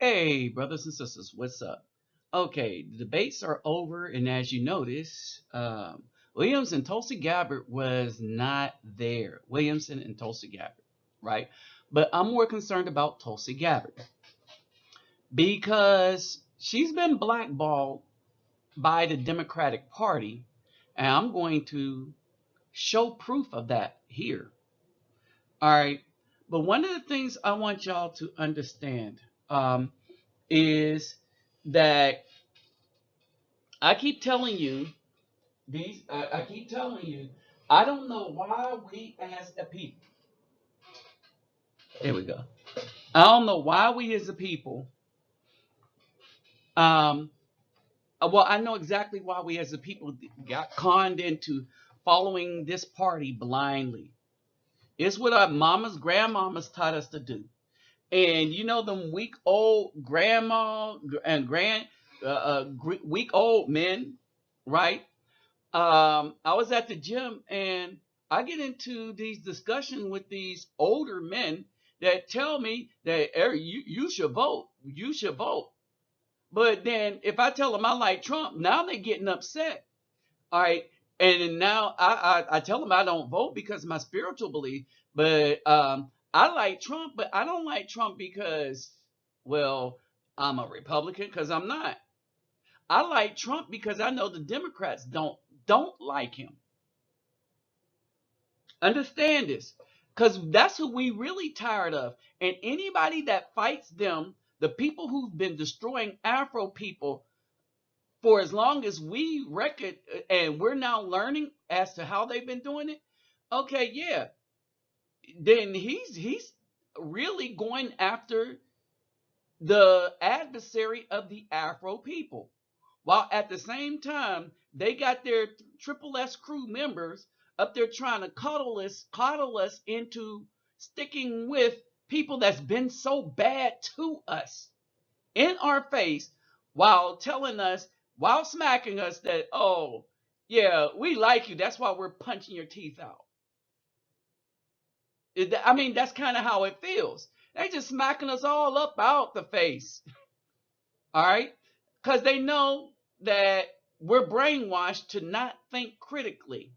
Hey, brothers and sisters, what's up? Okay, the debates are over, and as you notice, Williams and Tulsi Gabbard was not there. Williamson and Tulsi Gabbard, right? But I'm more concerned about Tulsi Gabbard because she's been blackballed by the Democratic Party, and I'm going to show proof of that here. All right, but one of the things I want y'all to understand is that I keep telling you I keep telling you. I don't know why we as a people. There we go. I don't know why we as a people. Um. Well, I know exactly why we as a people got conned into following this party blindly. It's what our mamas, grandmamas taught us to do. And you know them weak old grandma and weak old men, right? I was at the gym and I get into these discussions with these older men that tell me that you should vote, you should vote. But then if I tell them I like Trump, now they're getting upset. All right. And now I tell them I don't vote because of my spiritual belief, but I like Trump, but I don't like Trump because, well, I'm a Republican because I'm not. I like Trump because I know the Democrats don't like him. Understand this, because that's who we really tired of. And anybody that fights them, the people who've been destroying Afro people for as long as we record, and we're now learning as to how they've been doing it. Okay, yeah, then he's really going after the adversary of the Afro people, while at the same time they got their triple S crew members up there trying to coddle us into sticking with people that's been so bad to us in our face, while telling us, while smacking us that, oh yeah, we like you, that's why we're punching your teeth out. I mean, that's kind of how it feels. They just smacking us all up out the face. All right, because they know that we're brainwashed to not think critically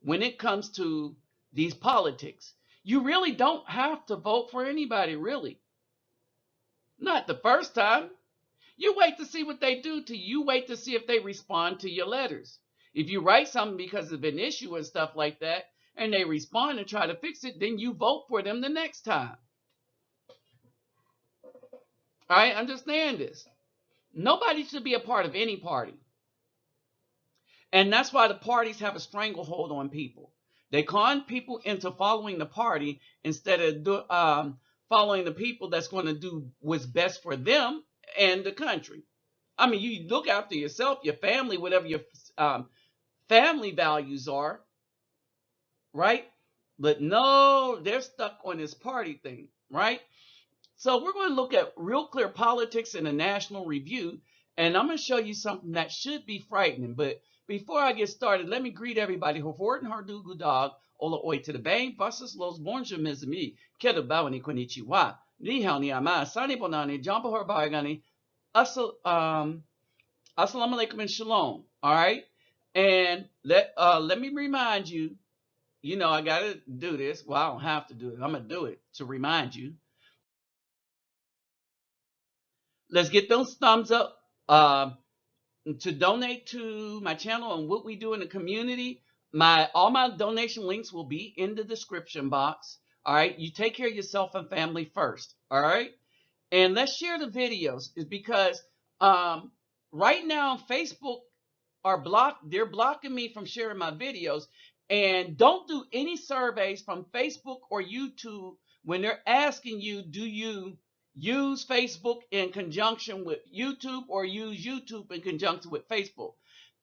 when it comes to these politics. You really don't have to vote for anybody, really. Not the first time. You wait to see what they do to you. You wait to see if they respond to your letters. If you write something because of an issue and stuff like that, and they respond and try to fix it, then you vote for them the next time. All right, understand this. Nobody should be a part of any party. And that's why the parties have a stranglehold on people. They con people into following the party instead of following the people that's going to do what's best for them and the country. I mean, you look after yourself, your family, whatever your family values are, right? But no, they're stuck on this party thing, right? So we're going to look at real clear politics in a national review, and I'm going to show you something that should be frightening. But before I get started, let me greet everybody. Hoforten Hardugu Dog, Ola Oi to the Bang, Buses Los Bonjour Mizumi, Keto Bawani Konnichiwa, Ni Hao Ni Ama, Sani Bonani, Jumbo Horbargani, Assalamu Alaikum and Shalom. All right. And let me remind you, I gotta do this. Well, I don't have to do it. I'm gonna do it to remind you. Let's get those thumbs up to donate to my channel and what we do in the community. All my donation links will be in the description box. All right, you take care of yourself and family first. All right, and let's share the videos. Is because right now Facebook are blocked. They're blocking me from sharing my videos. And don't do any surveys from Facebook or YouTube when they're asking you, do you use Facebook in conjunction with YouTube or use YouTube in conjunction with Facebook?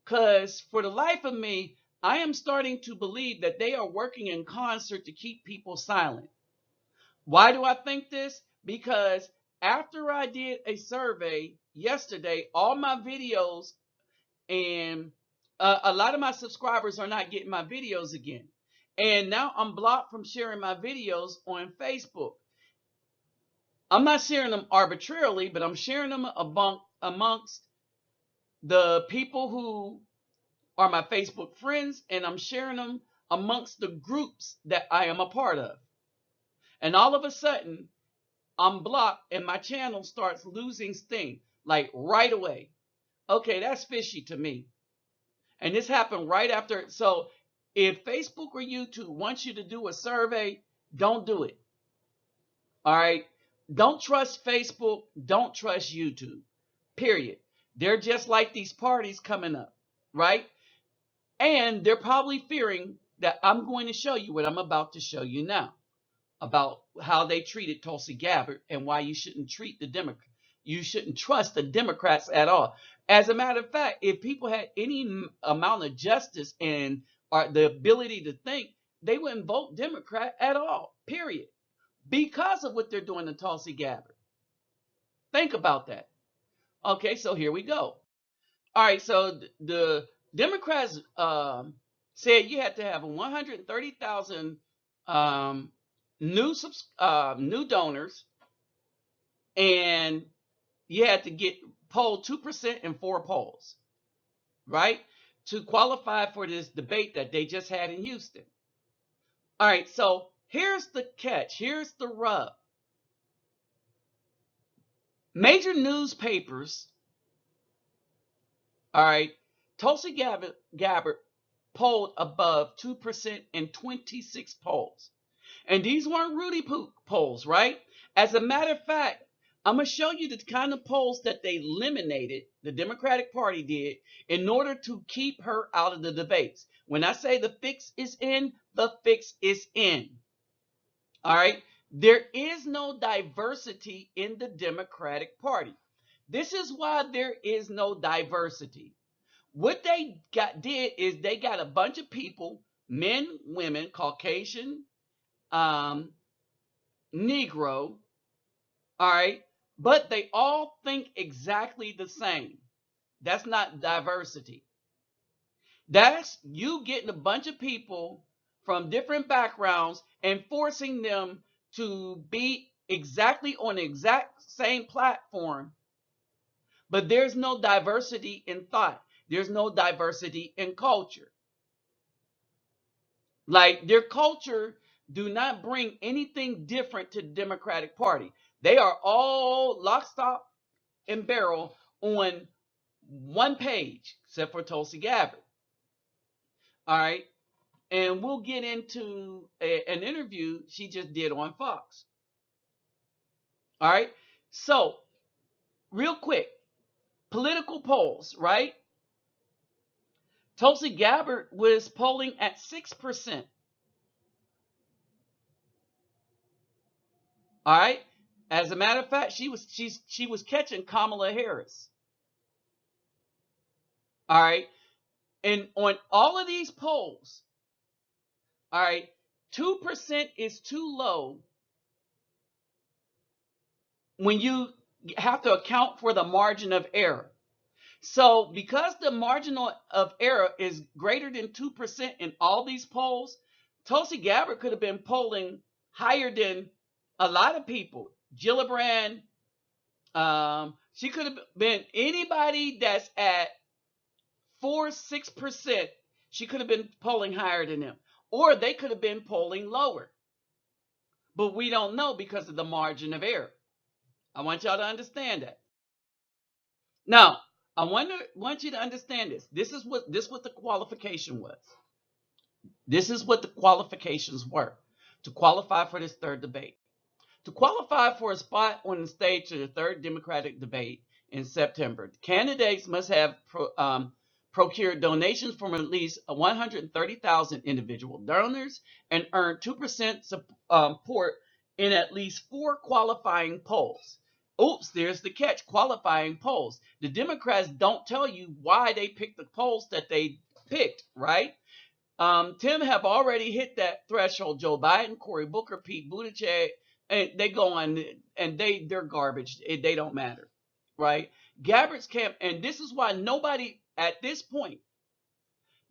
Because for the life of me, I am starting to believe that they are working in concert to keep people silent. Why do I think this? Because after I did a survey yesterday, all my videos and a lot of my subscribers are not getting my videos again. And now I'm blocked from sharing my videos on Facebook. I'm not sharing them arbitrarily, but I'm sharing them amongst the people who are my Facebook friends, and I'm sharing them amongst the groups that I am a part of. And all of a sudden, I'm blocked and my channel starts losing steam, like right away. Okay, that's fishy to me. And this happened right after. So if Facebook or YouTube wants you to do a survey, don't do it. All right. Don't trust Facebook. Don't trust YouTube. Period. They're just like these parties coming up, right? And they're probably fearing that I'm going to show you what I'm about to show you now about how they treated Tulsi Gabbard and why you shouldn't treat the Democrats. You shouldn't trust the Democrats at all. As a matter of fact, if people had any amount of justice and the ability to think, they wouldn't vote Democrat at all, period, because of what they're doing to Tulsi Gabbard. Think about that. Okay, so here we go. All right, so the Democrats said you had to have 130,000 new donors, and you had to get polled 2% in 4 polls, right, to qualify for this debate that they just had in Houston. All right, so here's the catch. Here's the rub. Major newspapers, all right, Tulsi Gabbard polled above 2% in 26 polls. And these weren't Rudy polls, right? As a matter of fact, I'm going to show you the kind of polls that they eliminated, the Democratic Party did, in order to keep her out of the debates. When I say the fix is in, the fix is in. All right? There is no diversity in the Democratic Party. This is why there is no diversity. What they did is they got a bunch of people, men, women, Caucasian, Negro, all right, but they all think exactly the same. That's not diversity. That's you getting a bunch of people from different backgrounds and forcing them to be exactly on the exact same platform, but there's no diversity in thought. There's no diversity in culture. Like their culture do not bring anything different to the Democratic Party. They are all lock, stock, and barrel on one page, except for Tulsi Gabbard. All right. And we'll get into an interview she just did on Fox. All right. So, real quick, political polls, right? Tulsi Gabbard was polling at 6%. All right. As a matter of fact, she was catching Kamala Harris. All right. And on all of these polls, all right, 2% is too low when you have to account for the margin of error. So because the margin of error is greater than 2% in all these polls, Tulsi Gabbard could have been polling higher than a lot of people. Gillibrand, she could have been anybody that's at 4-6%. She could have been polling higher than them, or they could have been polling lower. But we don't know because of the margin of error. I want y'all to understand that. Now, I want you to understand this. This is what the qualification was. This is what the qualifications were to qualify for this third debate. To qualify for a spot on the stage to the third Democratic debate in September, candidates must have procured donations from at least 130,000 individual donors and earn 2% support in at least 4 qualifying polls. Oops, there's the catch, qualifying polls. The Democrats don't tell you why they picked the polls that they picked, right? Tim have already hit that threshold. Joe Biden, Cory Booker, Pete Buttigieg, and they go on, and they're garbage. They don't matter, right? Gabbard's camp, and this is why nobody, at this point,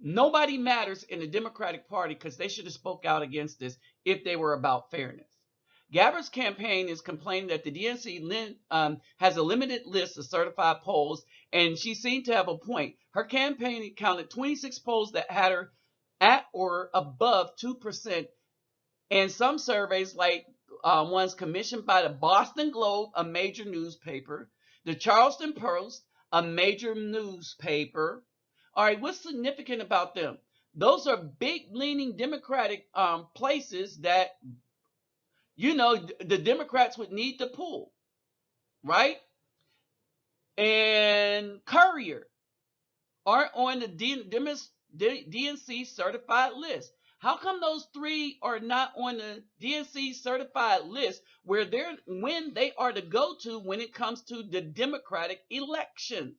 nobody matters in the Democratic Party, because they should have spoke out against this if they were about fairness. Gabbard's campaign is complaining that the DNC has a limited list of certified polls, and she seemed to have a point. Her campaign counted 26 polls that had her at or above 2%, and some surveys, like ones commissioned by the Boston Globe, a major newspaper, the Charleston Post, a major newspaper. All right, what's significant about them? Those are big leaning Democratic places that, you know, the Democrats would need to pull, right? And Courier aren't on the DNC certified list. How come those three are not on the DNC certified list when they are the go-to when it comes to the Democratic elections?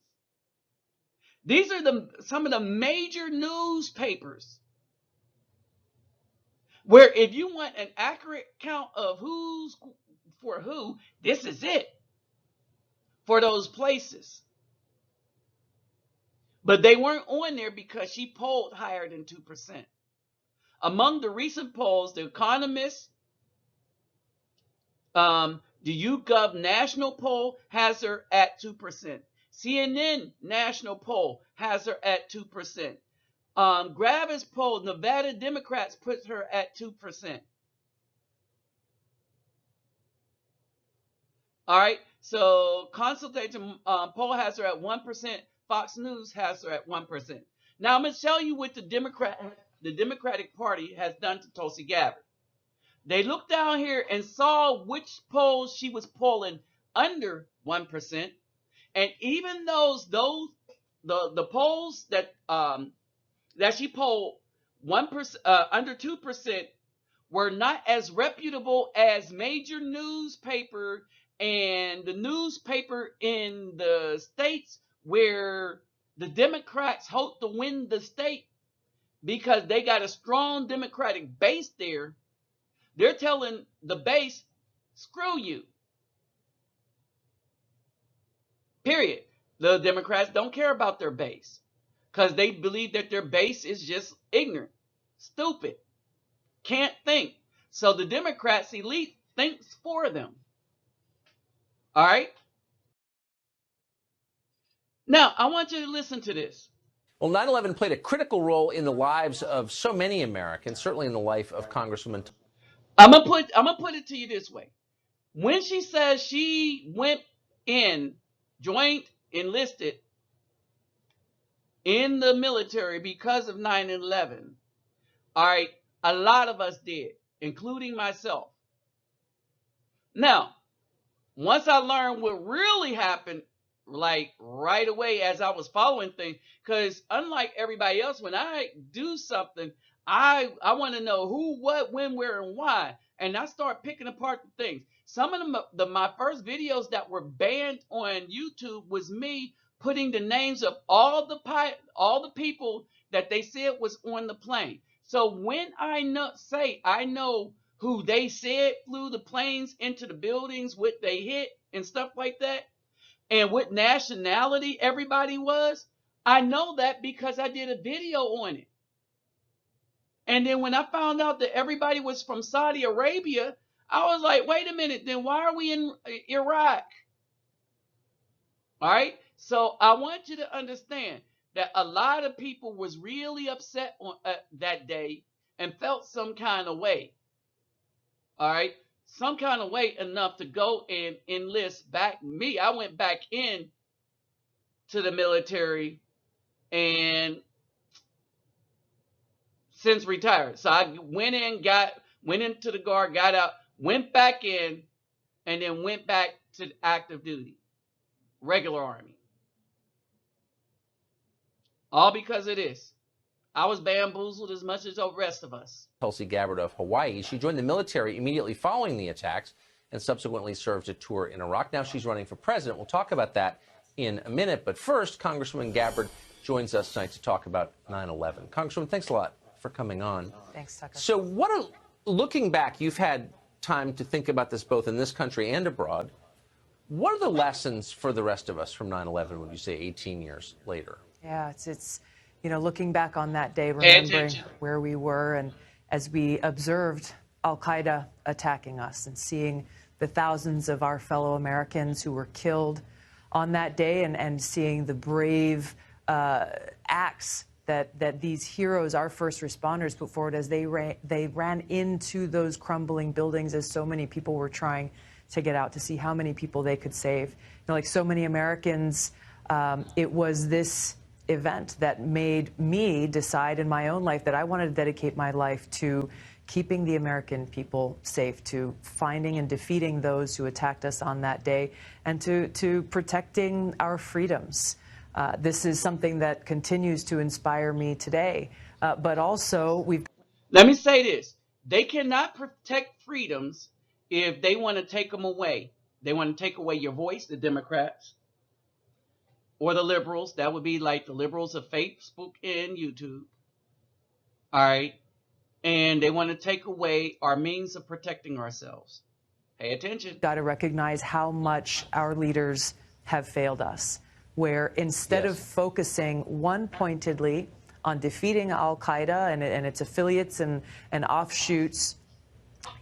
These are some of the major newspapers where if you want an accurate count of who's for who, this is it for those places. But they weren't on there because she polled higher than 2%. Among the recent polls, The Economist, the YouGov national poll has her at 2%. CNN national poll has her at 2%. Gabbard's poll, Nevada Democrats, puts her at 2%. All right, so Consultation poll has her at 1%. Fox News has her at 1%. Now I'm going to tell you what the Democratic Party has done to Tulsi Gabbard. They looked down here and saw which polls she was polling under 1%, and even the polls that she polled 1% under 2% were not as reputable as major newspaper and the newspaper in the states where the Democrats hope to win the state because they got a strong Democratic base there. They're telling the base, screw you. Period. The Democrats don't care about their base because they believe that their base is just ignorant, stupid, can't think. So the Democrats elite thinks for them. All right? Now, I want you to listen to this. Well, 9/11 played a critical role in the lives of so many Americans, certainly in the life of Congresswoman. I'm gonna put it to you this way. When she says she went in, joined, enlisted in the military because of 9/11, all right, a lot of us did, including myself. Now, once I learned what really happened, like right away as I was following things, because unlike everybody else, when I do something, I want to know who, what, when, where, and why, and I start picking apart the things. Some of them, my first videos that were banned on YouTube was me putting the names of all the people that they said was on the plane. So when I know who they said flew the planes into the buildings, what they hit and stuff like that, and what nationality everybody was, I know that because I did a video on it. And then when I found out that everybody was from Saudi Arabia, I was like, wait a minute, then why are we in Iraq? All right? So I want you to understand that a lot of people was really upset on that day and felt some kind of way. All right? Some kind of way enough to go and enlist back me. I went back in to the military and since retired. So I went into the Guard, got out, went back in, and then went back to active duty, regular Army. All because of this. I was bamboozled as much as the rest of us. Tulsi Gabbard of Hawaii. She joined the military immediately following the attacks and subsequently served a tour in Iraq. Now she's running for president. We'll talk about that in a minute. But first, Congresswoman Gabbard joins us tonight to talk about 9/11. Congresswoman, thanks a lot for coming on. Thanks, Tucker. So looking back, you've had time to think about this both in this country and abroad. What are the lessons for the rest of us from 9/11, would you say, 18 years later? Yeah, it's looking back on that day, remembering where we were, and as we observed Al-Qaeda attacking us and seeing the thousands of our fellow Americans who were killed on that day, and seeing the brave acts that these heroes, our first responders, put forward as they ran into those crumbling buildings as so many people were trying to get out, to see how many people they could save. You know, like so many Americans, it was this event that made me decide in my own life that I wanted to dedicate my life to keeping the American people safe, to finding and defeating those who attacked us on that day, and to protecting our freedoms. This is something that continues to inspire me today. But also, Let me say this. They cannot protect freedoms if they want to take them away. They want to take away your voice, the Democrats, or the liberals. That would be like the liberals of Facebook and YouTube. All right. And they want to take away our means of protecting ourselves. Pay attention. Got to recognize how much our leaders have failed us, where instead of focusing one-pointedly on defeating Al-Qaeda and its affiliates and offshoots,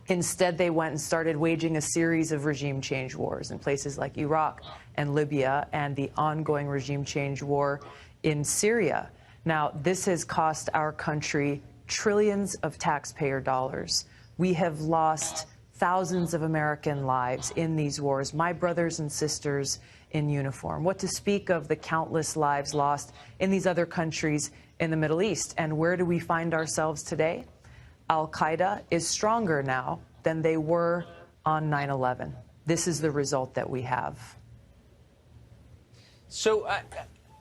instead they went and started waging a series of regime change wars in places like Iraq and Libya, and the ongoing regime change war in Syria. Now, this has cost our country trillions of taxpayer dollars. We have lost thousands of American lives in these wars, my brothers and sisters in uniform. What to speak of the countless lives lost in these other countries in the Middle East. And where do we find ourselves today? Al-Qaeda is stronger now than they were on 9/11. This is the result that we have. So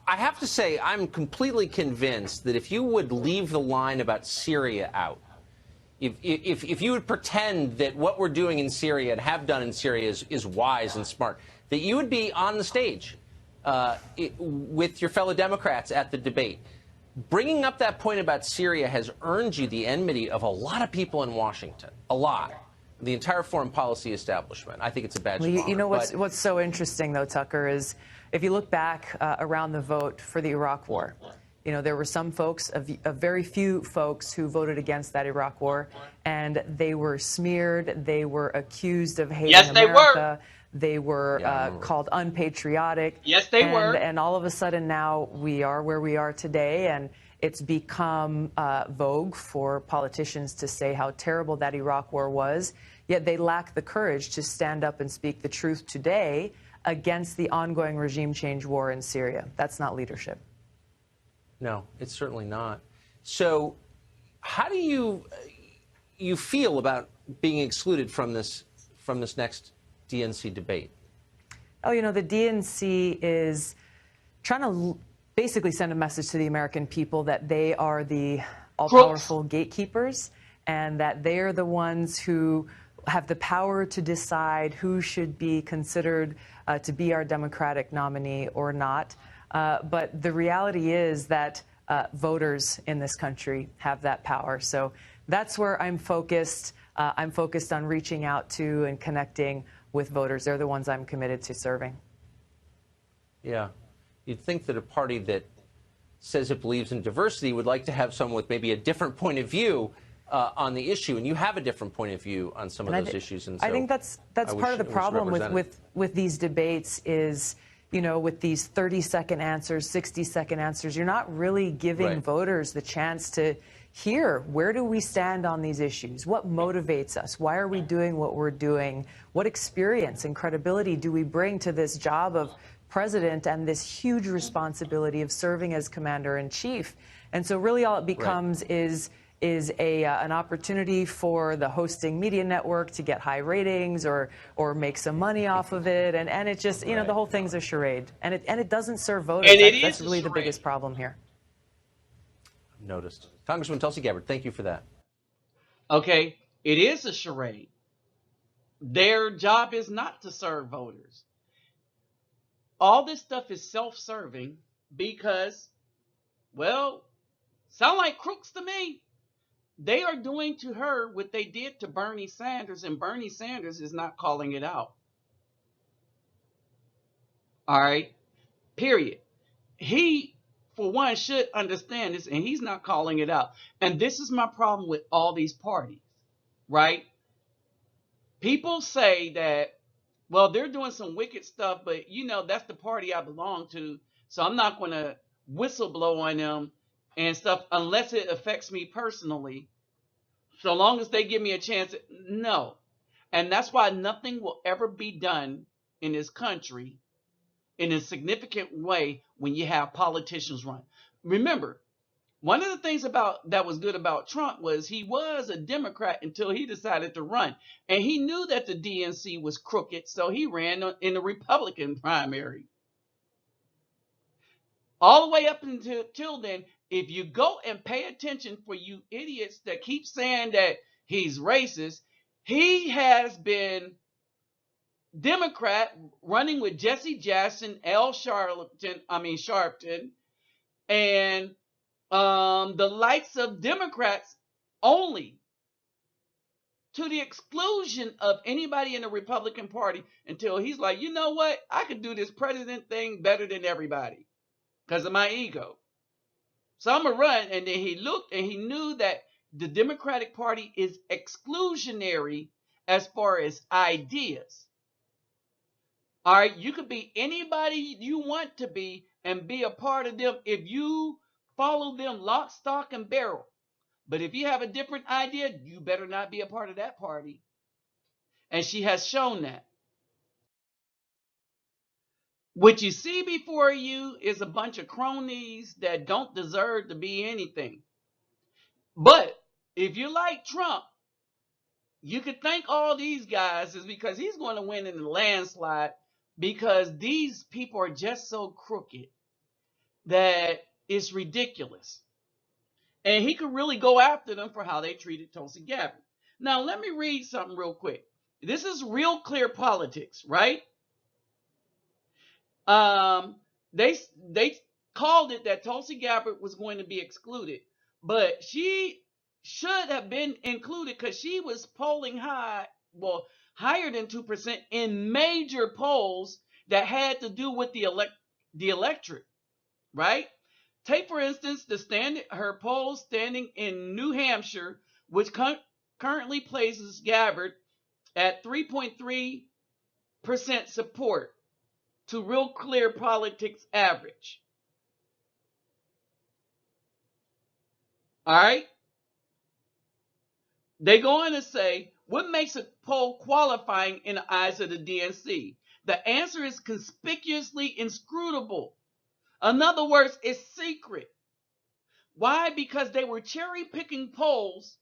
I have to say, I'm completely convinced that if you would leave the line about Syria out, if you would pretend that what we're doing in Syria and have done in Syria is wise and smart, that you would be on the stage with your fellow Democrats at the debate. Bringing up that point about Syria has earned you the enmity of a lot of people in Washington, a lot. The entire foreign policy establishment. I think it's a badge of honor. You know what's so interesting, though, Tucker, is if you look back around the vote for the Iraq War, you know, there were some folks, a very few folks, who voted against that Iraq War, and they were smeared, they were accused of hating America. They were called unpatriotic. Yes, they were. And all of a sudden now we are where we are today, and it's become vogue for politicians to say how terrible that Iraq War was, yet they lack the courage to stand up and speak the truth today against the ongoing regime change war in Syria. That's not leadership. No, it's certainly not. So how do you feel about being excluded from this next DNC debate? Oh, you know, the DNC is trying to basically send a message to the American people that they are the all-powerful gatekeepers, and that they are the ones who have the power to decide who should be considered to be our Democratic nominee or not. But the reality is that voters in this country have that power. So that's where I'm focused. I'm focused on reaching out to and connecting with voters. They're the ones I'm committed to serving. Yeah. You'd think that a party that says it believes in diversity would like to have someone with maybe a different point of view on the issue, and you have a different point of view on some of those issues. And so I think that's part of the problem with these debates is, you know, with these 30-second answers, 60-second answers, you're not really giving voters the chance to hear, where do we stand on these issues? What motivates us? Why are we doing what we're doing? What experience and credibility do we bring to this job of president and this huge responsibility of serving as commander-in-chief? And so really all it becomes is an opportunity for the hosting media network to get high ratings or make some money off of it, and it just, you know, the whole thing's a charade, and it doesn't serve voters. That's really the biggest problem here. Noticed. Congressman Tulsi Gabbard, thank you for that. Okay, it is a charade. Their job is not to serve voters. All this stuff is self-serving because, well, sound like crooks to me. They are doing to her what they did to Bernie Sanders, and Bernie Sanders is not calling it out. All right, period. He, for one, should understand this, and he's not calling it out. And this is my problem with all these parties, right? People say that, well, they're doing some wicked stuff, but that's the party I belong to, so I'm not going to whistleblow on them and stuff unless it affects me personally. So long as they give me a chance, no. And that's why nothing will ever be done in this country in a significant way when you have politicians run. Remember, one of the things that was good about Trump was he was a Democrat until he decided to run. And he knew that the DNC was crooked, so he ran in the Republican primary. All the way up until then, if you go and pay attention for you idiots that keep saying that he's racist, he has been Democrat running with Jesse Jackson, Sharpton, and the likes of Democrats only, to the exclusion of anybody in the Republican Party, until he's like, you know what? I could do this president thing better than everybody because of my ego. So I'm going to run. And then he looked and he knew that the Democratic Party is exclusionary as far as ideas. All right, you could be anybody you want to be and be a part of them if you follow them lock, stock, and barrel. But if you have a different idea, you better not be a part of that party. And she has shown that. What you see before you is a bunch of cronies that don't deserve to be anything. But if you like Trump, you could thank all these guys is because he's going to win in the landslide, because these people are just so crooked that it's ridiculous. And he could really go after them for how they treated Tulsi Gabbard. Now, let me read something real quick. This is Real Clear Politics, right? They called it that Tulsi Gabbard was going to be excluded, but she should have been included because she was polling higher than 2% in major polls that had to do with the electorate, right? Take, for instance, her poll standing in New Hampshire, which currently places Gabbard at 3.3% support to Real Clear Politics average. All right? They go on to say, what makes a poll qualifying in the eyes of the DNC? The answer is conspicuously inscrutable. In other words, it's secret. Why? Because they were cherry picking polls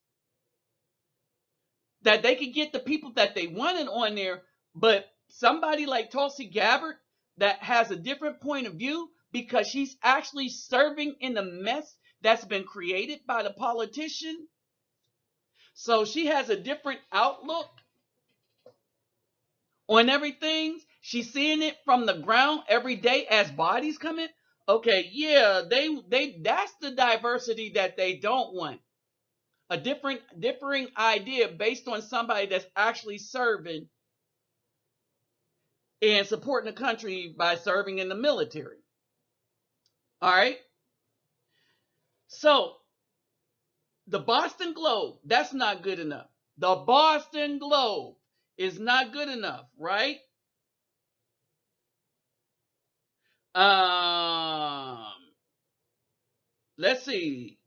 that they could get the people that they wanted on there, but somebody like Tulsi Gabbard that has a different point of view because she's actually serving in the mess that's been created by the politician. So she has a different outlook on everything. She's seeing it from the ground every day as bodies come in. Okay, yeah, that's the diversity that they don't want. A differing idea based on somebody that's actually serving and supporting the country by serving in the military. All right. So the Boston Globe, that's not good enough. The Boston Globe is not good enough, right? Let's see.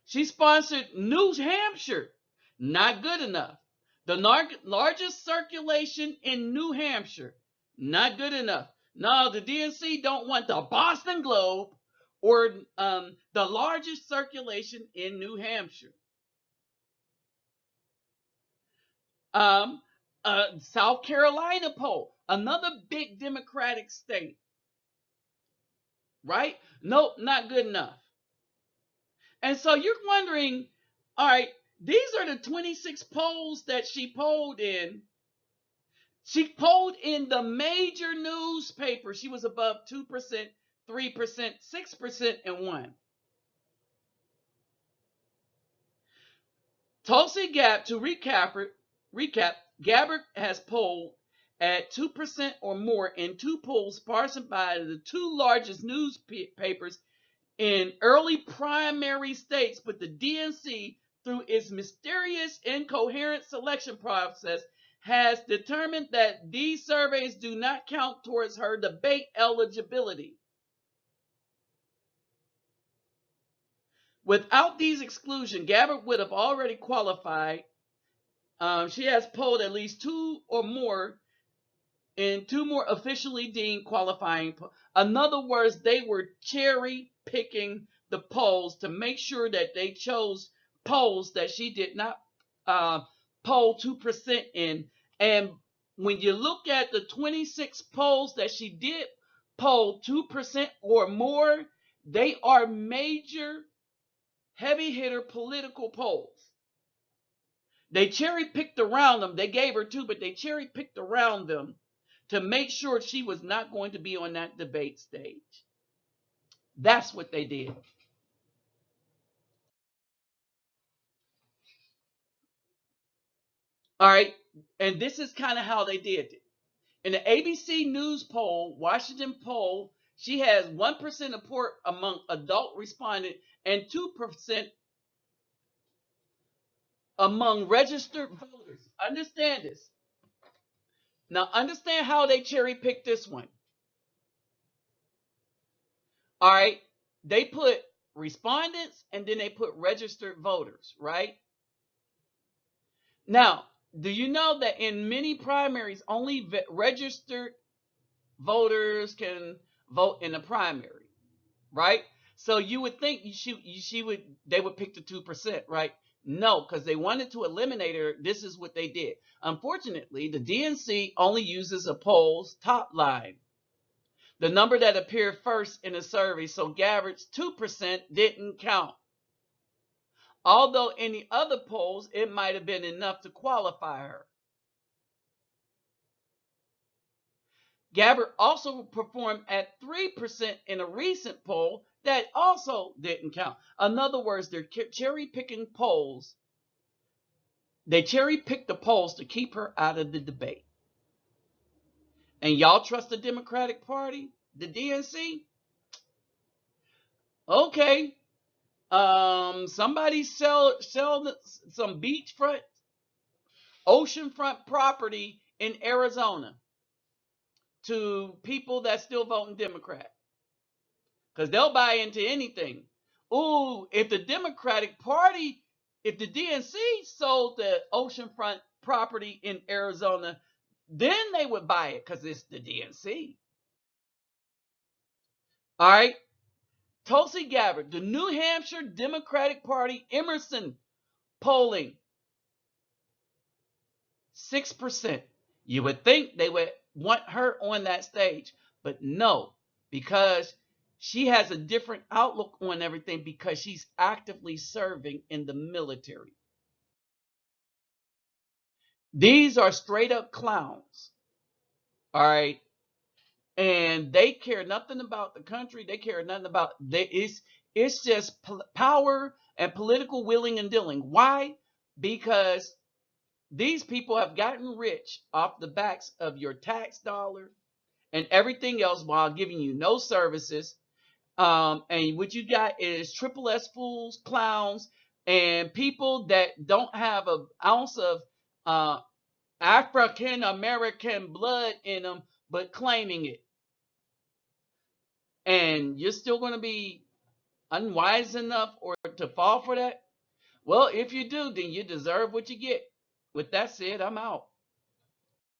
She sponsored New Hampshire. Not good enough. The largest circulation in New Hampshire. Not good enough. No, the DNC don't want the Boston Globe or the largest circulation in New Hampshire. South Carolina poll, another big Democratic state. Right? Nope, not good enough. And so you're wondering, all right, these are the 26 polls that she polled in. She polled in the major newspapers. She was above 2%, 3%, 6%, and 1%. Tulsi Gabbard, to recap, Gabbard has polled at 2% or more in two polls sponsored by the two largest newspapers in early primary states, but the DNC through its mysterious, incoherent selection process, has determined that these surveys do not count towards her debate eligibility. Without these exclusions, Gabbard would have already qualified. She has polled at least two more officially deemed qualifying. In other words, they were cherry picking the polls to make sure that they chose polls that she did not poll 2% in. And when you look at the 26 polls that she did poll 2% or more, they are major heavy hitter political polls. They cherry picked around them. They gave her two, but they cherry picked around them to make sure she was not going to be on that debate stage. That's what they did. All right. And this is kind of how they did it. In the ABC News poll, Washington poll, she has 1% support among adult respondents and 2% among registered voters. Understand this. Now, understand how they cherry picked this one. All right. They put respondents and then they put registered voters, right? Now, do you know that in many primaries, only registered voters can vote in a primary, right? So you would think they would pick the 2%, right? No, because they wanted to eliminate her. This is what they did. Unfortunately, the DNC only uses a poll's top line, the number that appeared first in the survey. So Gabbard's 2% didn't count. Although in the other polls, it might have been enough to qualify her. Gabbard also performed at 3% in a recent poll that also didn't count. In other words, they're cherry-picking polls. They cherry-picked the polls to keep her out of the debate. And y'all trust the Democratic Party, the DNC? Okay. Somebody sell some beachfront, oceanfront property in Arizona to people that still voting Democrat, because they'll buy into anything. Ooh, if the Democratic Party, if the DNC sold the oceanfront property in Arizona, then they would buy it because it's the DNC. All right. Tulsi Gabbard, the New Hampshire Democratic Party, Emerson polling 6%. You would think they would want her on that stage, but no, because she has a different outlook on everything because she's actively serving in the military. These are straight up clowns. All right. And they care nothing about the country. They care nothing about it's just power and political willing and dealing. Why? Because these people have gotten rich off the backs of your tax dollar and everything else while giving you no services. And what you got is triple S fools, clowns, and people that don't have an ounce of African American blood in them, but claiming it. And you're still going to be unwise enough or to fall for that? Well, if you do, then you deserve what you get. With that said, I'm out.